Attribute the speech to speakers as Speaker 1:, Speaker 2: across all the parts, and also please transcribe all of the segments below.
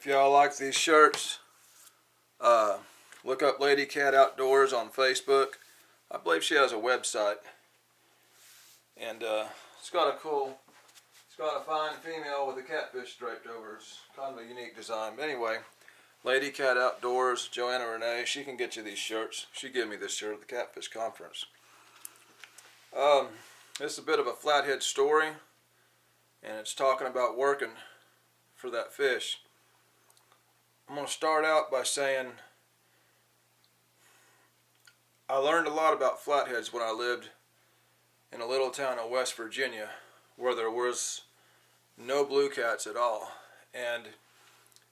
Speaker 1: If y'all like these shirts, look up Lady Cat Outdoors on Facebook. I believe she has a website, and it's got a fine female with a catfish draped over. It's kind of a unique design. But anyway, Lady Cat Outdoors, Joanna Renee, she can get you these shirts. She gave me this shirt at the Catfish Conference. This is a bit of a flathead story, and it's talking about working for that fish. I'm going to start out by saying I learned a lot about flatheads when I lived in a little town in West Virginia where there was no blue cats at all, and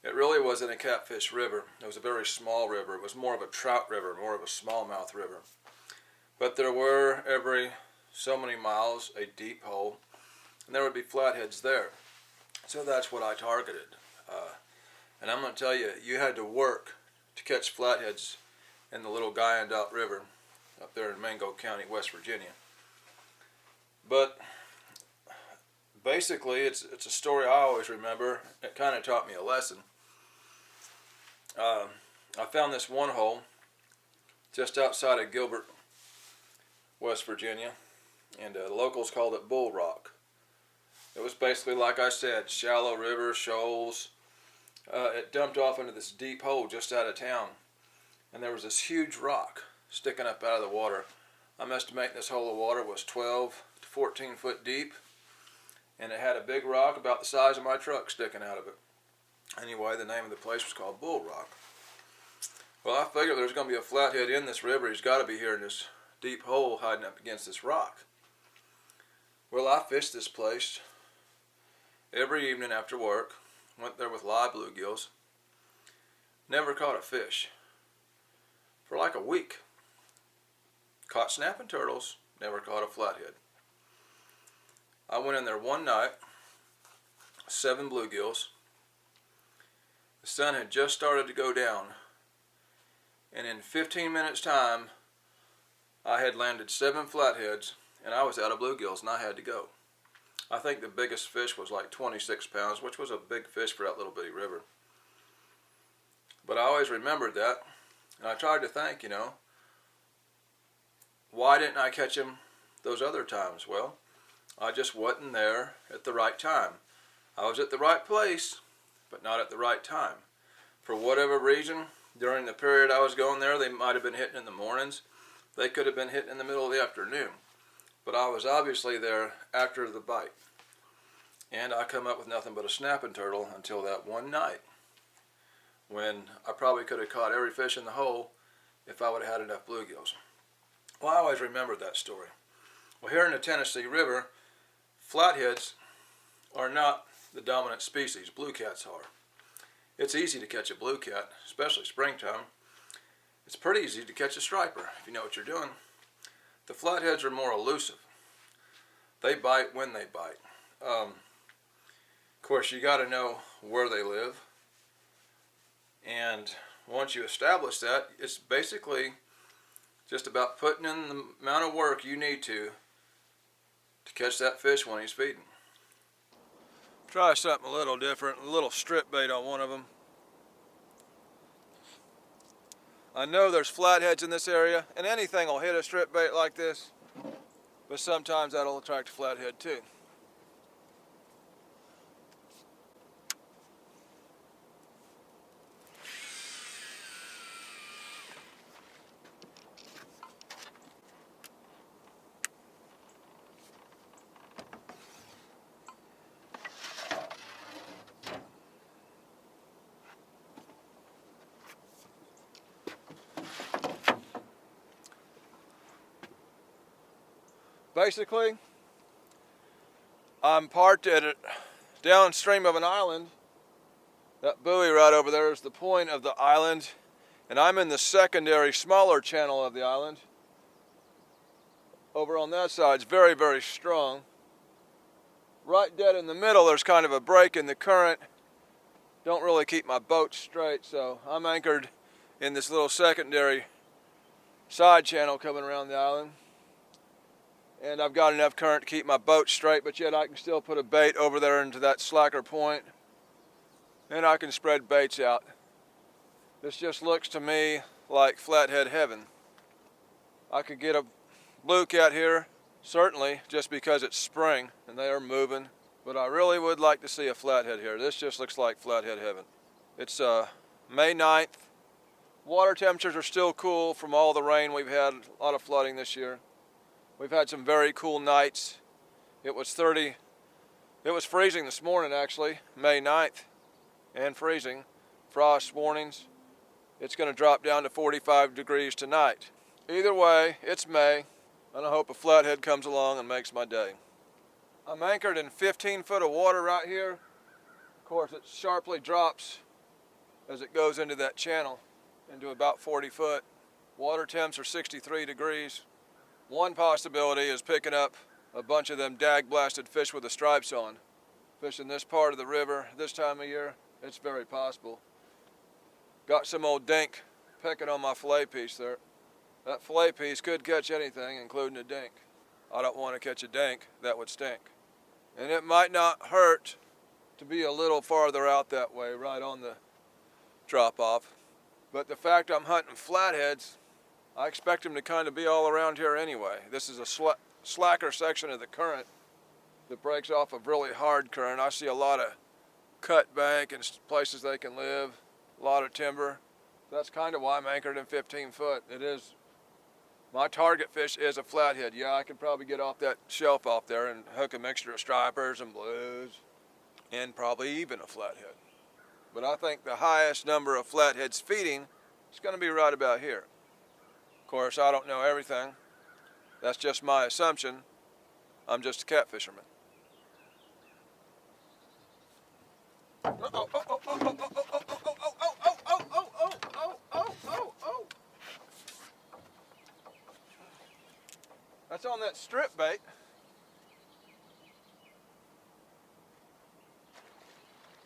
Speaker 1: it really wasn't a catfish river. It was a very small river. It was more of a trout river, more of a smallmouth river. But there were every so many miles a deep hole, and there would be flatheads there. So that's what I targeted. And I'm going to tell you, you had to work to catch flatheads in the little Guyandotte River up there in Mango County, West Virginia. But basically, it's a story I always remember. It kind of taught me a lesson. I found this one hole just outside of Gilbert, West Virginia, and the locals called it Bull Rock. It was basically, like I said, shallow river, shoals. It dumped off into this deep hole just out of town, and there was this huge rock sticking up out of the water. I'm estimating this hole of water was 12 to 14 foot deep, and it had a big rock about the size of my truck sticking out of it. Anyway, the name of the place was called Bull Rock. Well, I figured there's going to be a flathead in this river. He's got to be here in this deep hole hiding up against this rock. Well, I fished this place every evening after work. Went there with live bluegills. Never caught a fish for like a week. Caught snapping turtles. Never caught a flathead. I went in there one night, 7 bluegills. The sun had just started to go down, and in 15 minutes time I had landed 7 flatheads, and I was out of bluegills and I had to go. I think the biggest fish was like 26 pounds, which was a big fish for that little bitty river. But I always remembered that, and I tried to think, why didn't I catch him those other times? Well, I just wasn't there at the right time. I was at the right place, but not at the right time. For whatever reason, during the period I was going there, they might have been hitting in the mornings. They could have been hitting in the middle of the afternoon. But I was obviously there after the bite. And I come up with nothing but a snapping turtle until that one night, when I probably could have caught every fish in the hole if I would have had enough bluegills. Well, I always remembered that story. Well, here in the Tennessee River, flatheads are not the dominant species. Blue cats are. It's easy to catch a blue cat, especially springtime. It's pretty easy to catch a striper if you know what you're doing. The flatheads are more elusive. They bite when they bite. Of course, you got to know where they live. And once you establish that, it's basically just about putting in the amount of work you need to catch that fish when he's feeding. Try something a little different, a little strip bait on one of them. I know there's flatheads in this area, and anything will hit a strip bait like this, but sometimes that'll attract a flathead too. Basically, I'm parked at it downstream of an island. That buoy right over there is the point of the island, and I'm in the secondary, smaller channel of the island. Over on that side, it's very, very strong. Right dead in the middle, there's kind of a break in the current. Don't really keep my boat straight, so I'm anchored in this little secondary side channel coming around the island. And I've got enough current to keep my boat straight, but yet I can still put a bait over there into that slacker point. and I can spread baits out. This just looks to me like flathead heaven. I could get a blue cat here, certainly, just because it's spring and they are moving, but I really would like to see a flathead here. This just looks like flathead heaven. It's May 9th. Water temperatures are still cool from all the rain we've had, a lot of flooding this year. We've had some very cool nights. It was freezing this morning actually, May 9th, and freezing. Frost warnings. It's going to drop down to 45 degrees tonight. Either way, it's May, and I hope a flathead comes along and makes my day. I'm anchored in 15 foot of water right here. Of course, it sharply drops as it goes into that channel, into about 40 foot. Water temps are 63 degrees. One possibility is picking up a bunch of them dag-blasted fish with the stripes on. Fishing this part of the river this time of year, it's very possible. Got some old dink pecking on my fillet piece there. That fillet piece could catch anything, including a dink. I don't want to catch a dink, that would stink. And it might not hurt to be a little farther out that way, right on the drop-off. But the fact I'm hunting flatheads, I expect them to kind of be all around here anyway. This is a slacker section of the current that breaks off of really hard current. I see a lot of cut bank and places they can live, a lot of timber. That's kind of why I'm anchored in 15 foot. It is, my target fish is a flathead. Yeah, I could probably get off that shelf off there and hook a mixture of stripers and blues and probably even a flathead. But I think the highest number of flatheads feeding is going to be right about here. Of course, I don't know everything. That's just my assumption. I'm just a catfisherman. That's on that strip bait.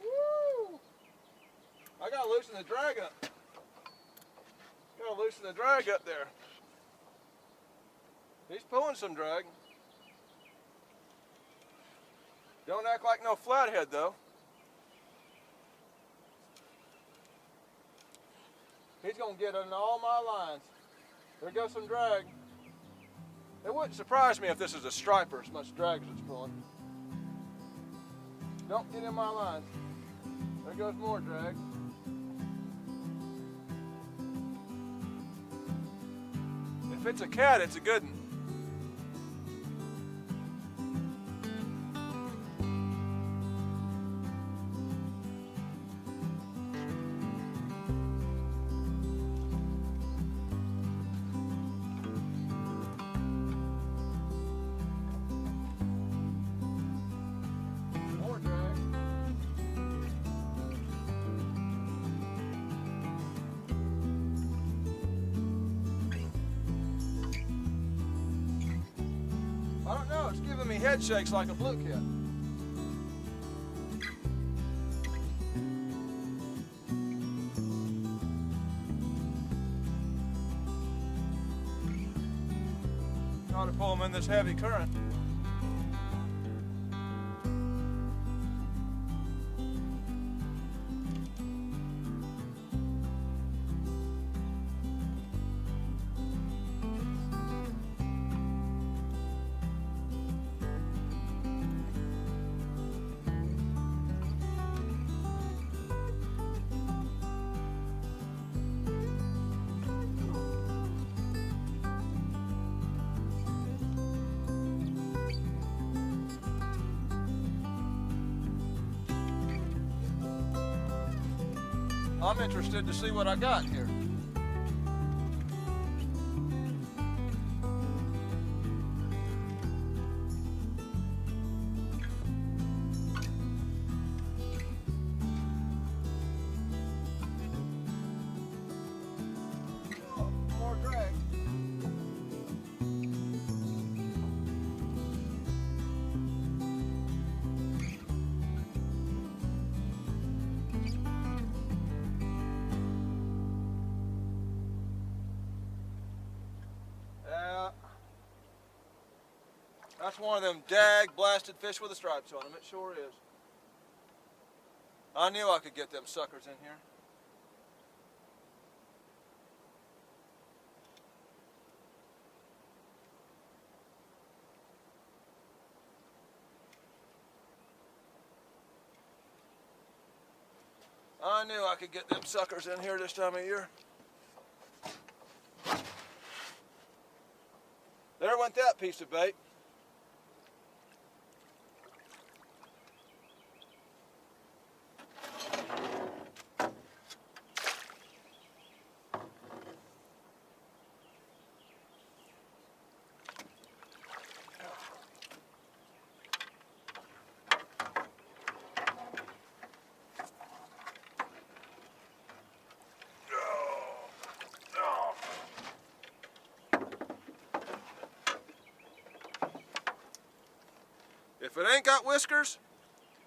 Speaker 1: Woo! I gotta loosen the drag up. Gotta loosen the drag up there. He's pulling some drag. Don't act like no flathead though. He's gonna get in all my lines. There goes some drag. It wouldn't surprise me if this is a striper, as much drag as it's pulling. Don't get in my lines. There goes more drag. If it's a cat, it's a good one. I don't know, it's giving me head shakes like a blue cat. Try to pull them in this heavy current. I'm interested to see what I got here. Oh, more drag. That's one of them dag blasted fish with the stripes on them. It sure is. I knew I could get them suckers in here. I knew I could get them suckers in here this time of year. There went that piece of bait. If it ain't got whiskers,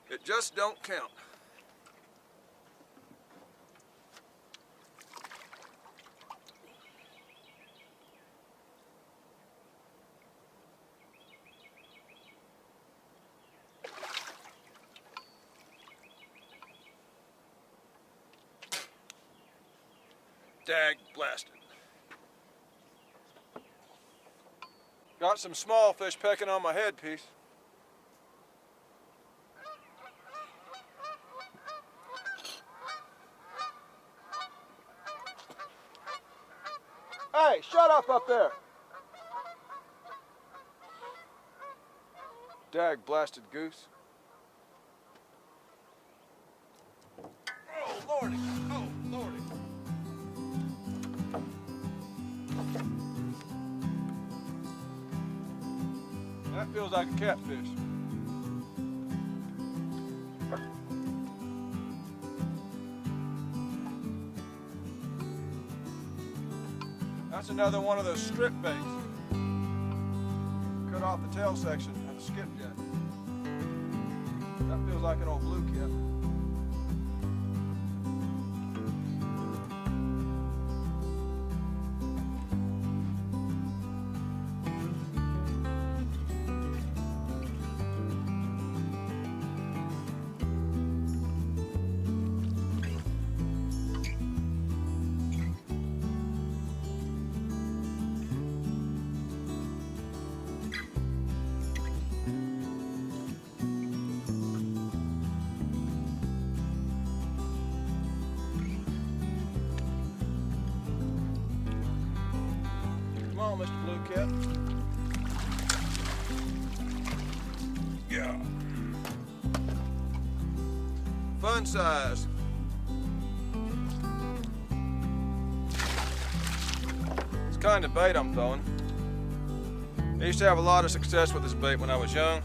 Speaker 1: it just don't count. Dag blasted. Got some small fish pecking on my headpiece. Hey, shut up there! Dag blasted goose. Oh lordy! Oh lordy! That feels like a catfish. That's another one of those strip baits. Cut off the tail section of the skipjack. That feels like an old blue cap. Come on, Mr. Blue Cap. Yeah. Fun size. It's the kind of bait I'm throwing. I used to have a lot of success with this bait when I was young.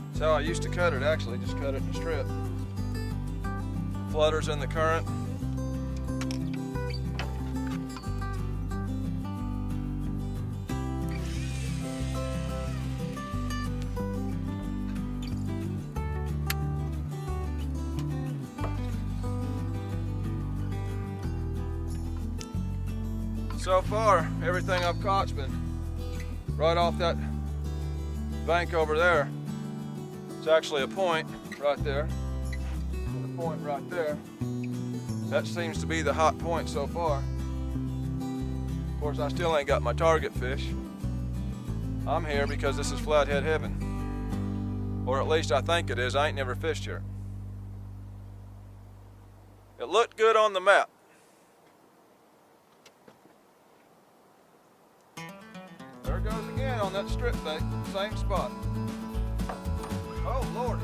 Speaker 1: That's how I used to cut it, actually. Just cut it in a strip. Flutters in the current. So far, everything I've caught's been right off that bank over there. It's actually a point right there, and a point right there. That seems to be the hot point so far. Of course, I still ain't got my target fish. I'm here because this is flathead heaven. Or at least I think it is. I ain't never fished here. It looked good on the map. There it goes again on that strip bait, same spot. Oh Lordy.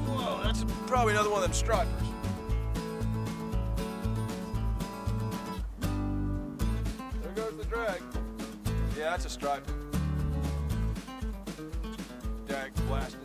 Speaker 1: Whoa, that's probably another one of them stripers. There goes the drag. Yeah, that's a striper. Dag blasted.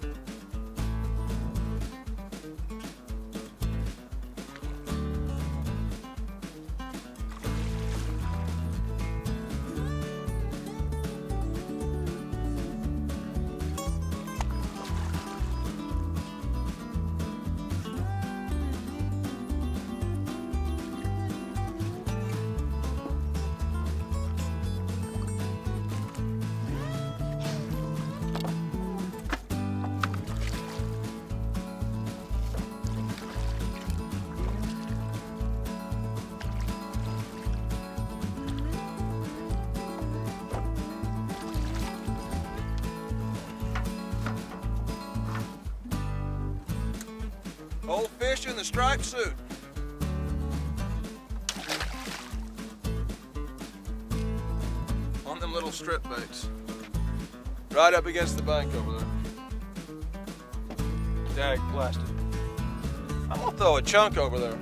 Speaker 1: Old fish in the striped suit. On them little strip baits. Right up against the bank over there. Dag blasted. I'm gonna throw a chunk over there.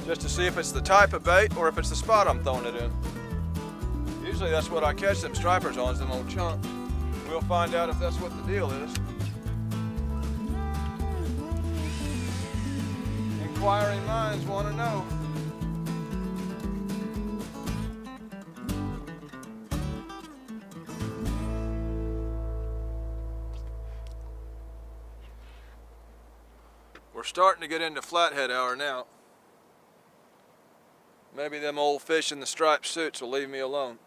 Speaker 1: Just to see if it's the type of bait or if it's the spot I'm throwing it in. Usually that's what I catch them stripers on, is them old chunks. We'll find out if that's what the deal is. Inquiring minds want to know. We're starting to get into flathead hour now. Maybe them old fish in the striped suits will leave me alone.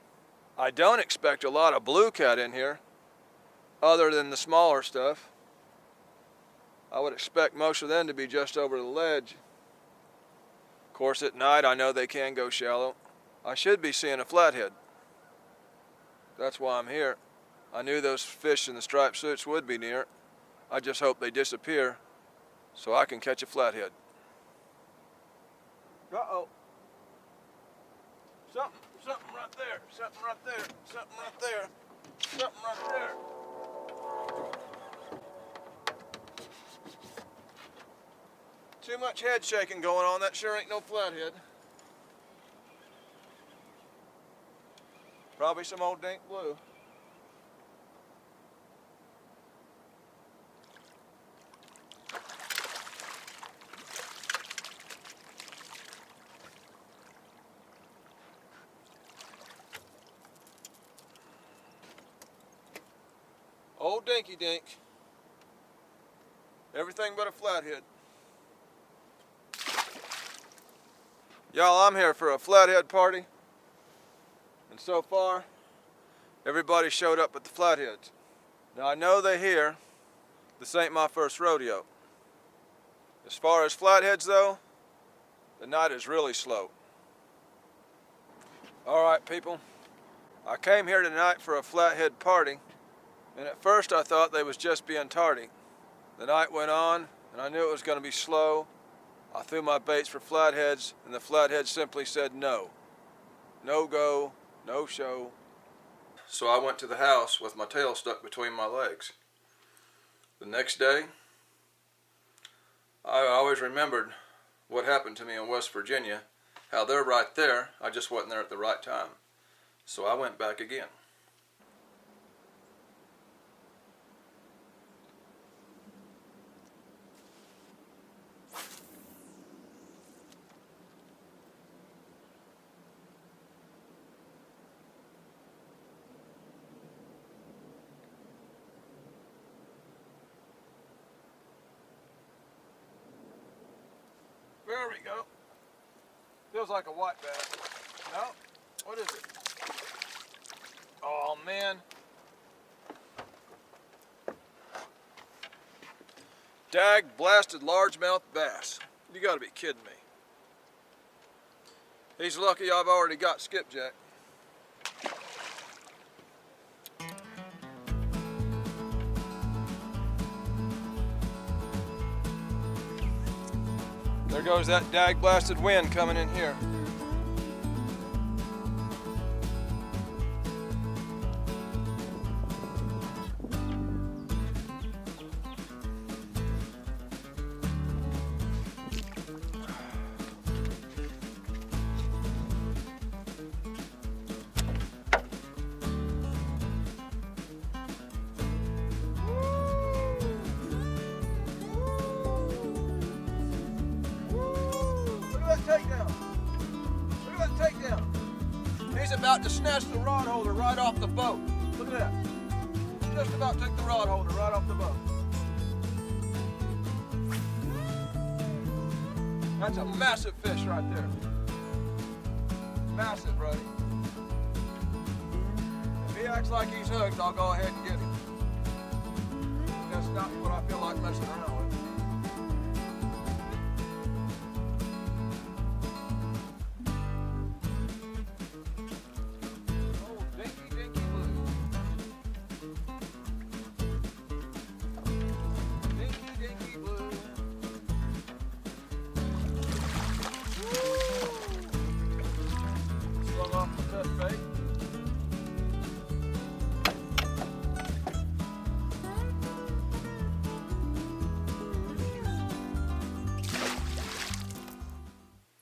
Speaker 1: I don't expect a lot of blue cat in here, other than the smaller stuff. I would expect most of them to be just over the ledge. Of course, at night I know they can go shallow. I should be seeing a flathead. That's why I'm here. I knew those fish in the striped suits would be near. I just hope they disappear so I can catch a flathead. Uh-oh. Something right there, something right there, something right there, something right there. Too much head shaking going on, that sure ain't no flathead. Probably some old dink blue. Old dinky dink. Everything but a flathead. Y'all, I'm here for a flathead party. And so far, everybody showed up at the flatheads. Now I know they're here. This ain't my first rodeo. As far as flatheads though, the night is really slow. All right, people. I came here tonight for a flathead party. And at first I thought they was just being tardy. The night went on, and I knew it was going to be slow. I threw my baits for flatheads, and the flatheads simply said no. No go, no show. So I went to the house with my tail stuck between my legs. The next day, I always remembered what happened to me in West Virginia, how they're right there, I just wasn't there at the right time. So I went back again. There we go. Feels like a white bass. No? What is it? Oh man. Dag blasted largemouth bass. You gotta be kidding me. He's lucky I've already got skipjack. There goes that dag blasted wind coming in here. He's about to snatch the rod holder right off the boat. Look at that. Just about took the rod holder right off the boat. That's a massive fish right there. Massive, buddy. If he acts like he's hooked, I'll go ahead and get him. That's not what I feel like messing around with.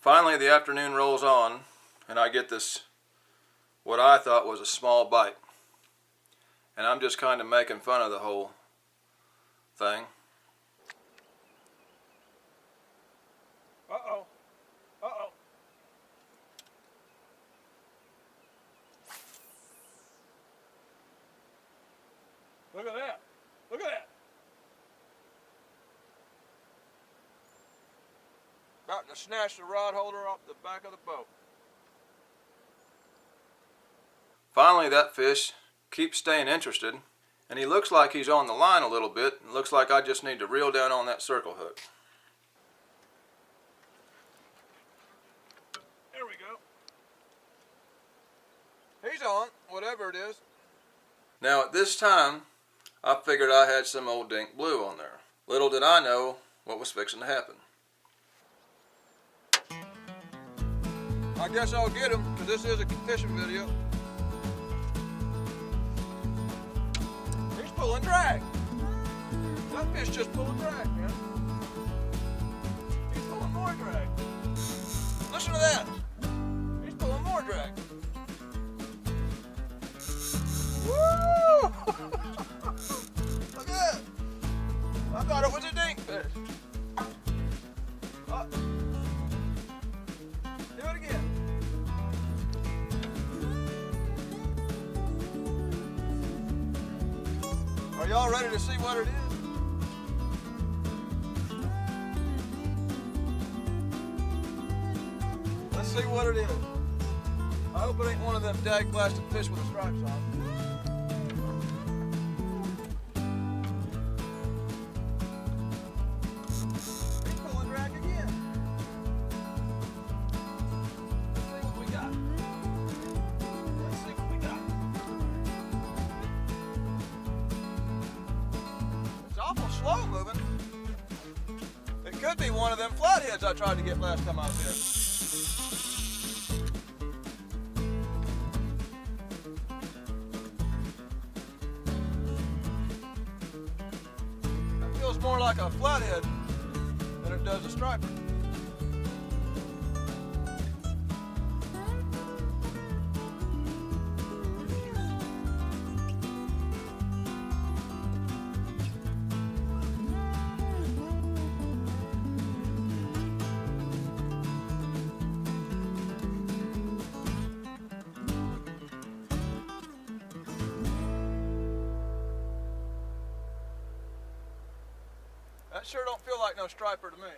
Speaker 1: Finally, the afternoon rolls on, and I get this, what I thought was a small bite. And I'm just kind of making fun of the whole thing. Uh-oh. Uh-oh. Look at that. Look at that. About to snatch the rod holder off the back of the boat. Finally, that fish keeps staying interested, and he looks like he's on the line a little bit. It looks like I just need to reel down on that circle hook. There we go. He's on, whatever it is. Now at this time, I figured I had some old dink blue on there. Little did I know what was fixing to happen. I guess I'll get him, because this is a fishing video. He's pulling drag. That fish just pulling drag, man. He's pulling more drag. Listen to that. He's pulling more drag. Woo! Look at that. I thought it was a dink fish. Do it again. Are y'all ready to see what it is? Let's see what it is. I hope it ain't one of them dag-blasted fish with the stripes on. He's pulling drag again. Let's see what we got. Let's see what we got. It's awful slow moving. It could be one of them flatheads I tried to get last time I was here. That feels more like a flathead than it does a striper. That sure don't feel like no striper to me.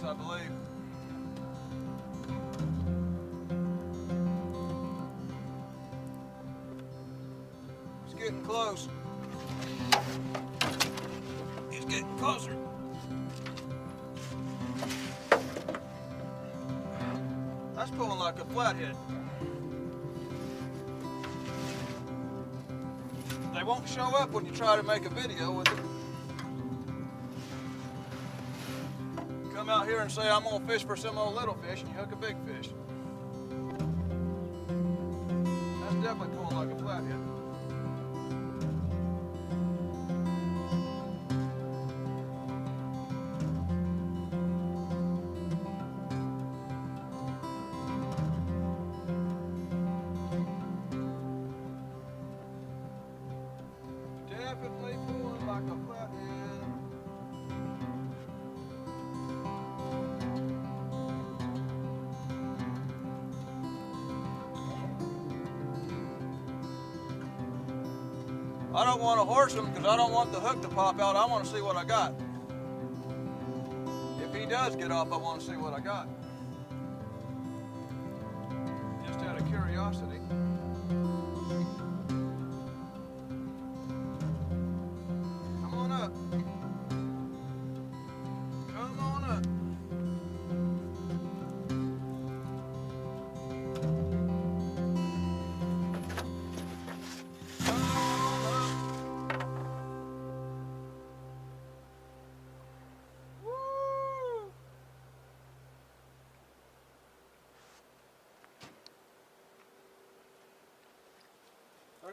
Speaker 1: I believe. It's getting close. It's getting closer. That's pulling like a flathead. They won't show up when you try to make a video with it. Come out here and say I'm gonna fish for some old little fish and you hook a big fish. That's definitely pulling like a flathead. Definitely pulling like a flathead. I don't want to horse him because I don't want the hook to pop out. I want to see what I got. If he does get off, I want to see what I got. Just out of curiosity. Come on up. Come on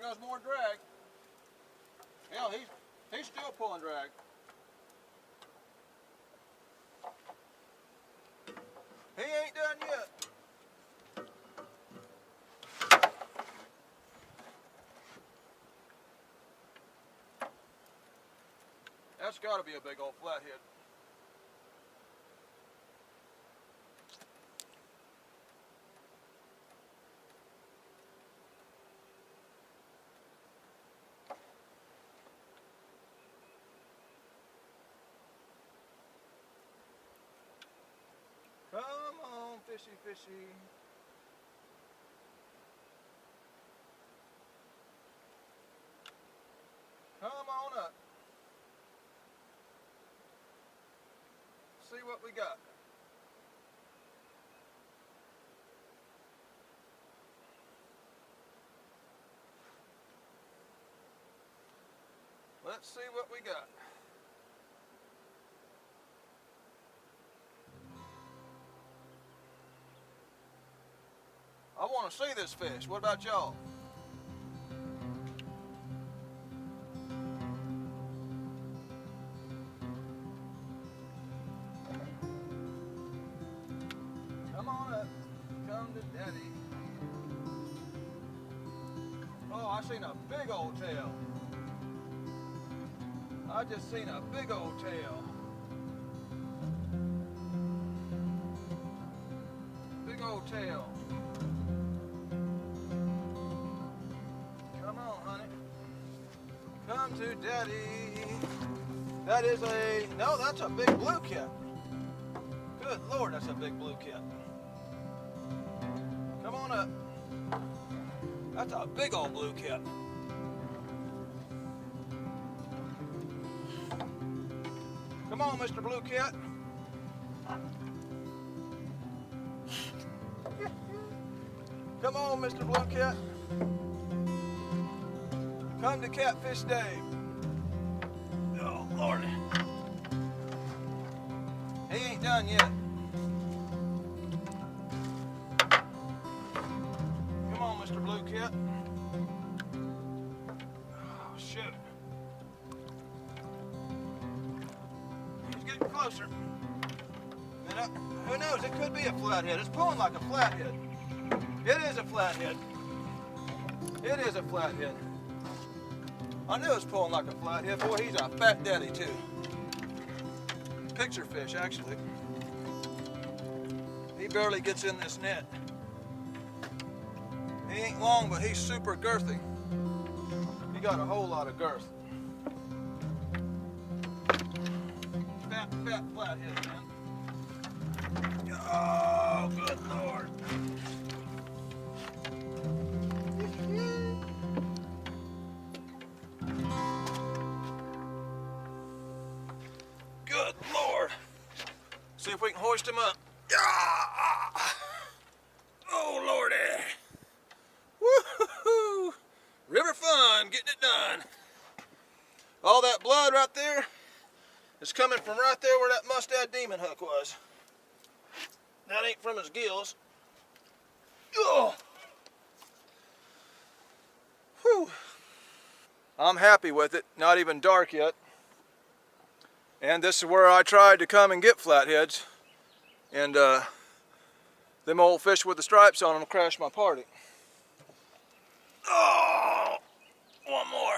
Speaker 1: goes more drag. Hell, he's still pulling drag. He ain't done yet. That's got to be a big old flathead. Come on, fishy, fishy. Come on up. See what we got. Let's see what we got. I want to see this fish. What about y'all? Come on up. Come to daddy. Oh, I seen a big old tail. I just seen a big old tail. Big old tail. Come on, honey. Come to daddy. That is no, that's a big blue cat. Good Lord, that's a big blue cat. Come on up. That's a big old blue cat. Come on, Mr. Blue Cat. Come on, Mr. Blue Cat. Come to Catfish Dave. Oh, Lord. He ain't done yet. Come on, Mr. Blue Cat. Oh, shoot. He's getting closer. And who knows, it could be a flathead. It's pulling like a flathead. It is a flathead. It is a flathead. I knew it was pulling like a flathead. Boy, he's a fat daddy too. Picture fish, actually. He barely gets in this net. He ain't long, but he's super girthy. He got a whole lot of girth. Fat flathead, man. Oh, good Lord. Good Lord. See if we can hoist him up. Oh, Lordy. Woo-hoo-hoo. River fun, getting it done. All that blood right there is coming from right there where that mustad demon hook was. That ain't from his gills. Oh. Whew. I'm happy with it. Not even dark yet. And this is where I tried to come and get flatheads. And them old fish with the stripes on them crashed my party. Oh, one more.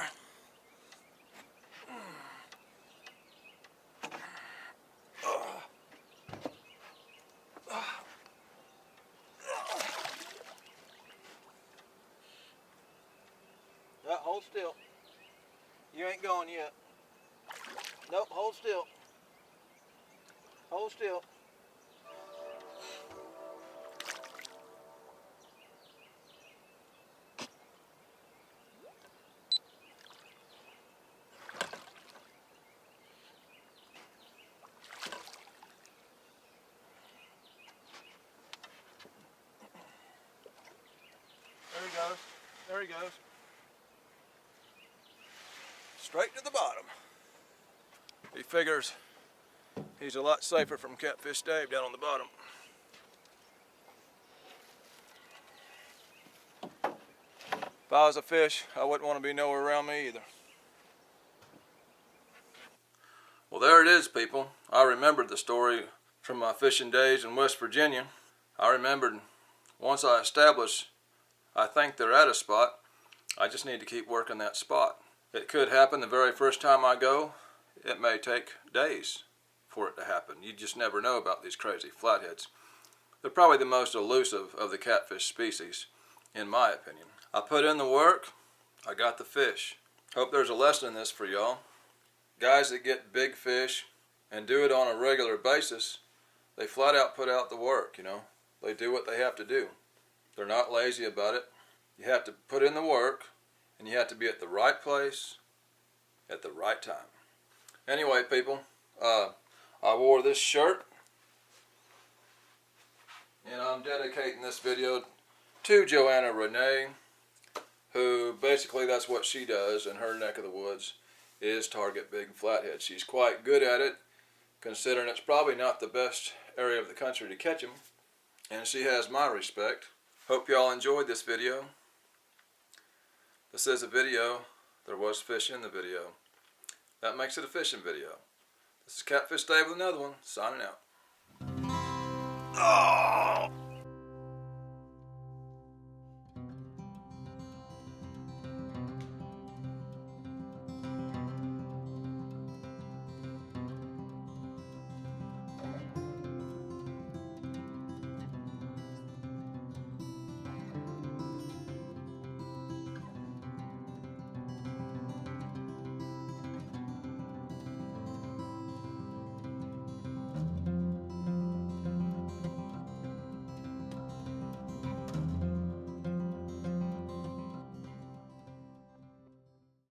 Speaker 1: Hold still. You ain't going yet. Nope, hold still. Hold still. There he goes. There he goes. Straight to the bottom. He figures he's a lot safer from Catfish Dave down on the bottom. If I was a fish, I wouldn't want to be nowhere around me either. Well, there it is, people. I remembered the story from my fishing days in West Virginia. I remembered once I establish I think they're at a spot, I just need to keep working that spot. It could happen the very first time I go. It may take days for it to happen. You just never know about these crazy flatheads. They're probably the most elusive of the catfish species, in my opinion. I put in the work, I got the fish. Hope there's a lesson in this for y'all. Guys that get big fish and do it on a regular basis, they flat out put out the work, you know. They do what they have to do. They're not lazy about it. You have to put in the work, and you have to be at the right place at the right time. Anyway, people, I wore this shirt, and I'm dedicating this video to Joanna Renee, who basically that's what she does in her neck of the woods, is target big flathead. She's quite good at it, considering it's probably not the best area of the country to catch them, and she has my respect. Hope y'all enjoyed this video. This is a video. There was fish in the video. That makes it a fishing video. This is Catfish Dave with another one, signing out. Oh!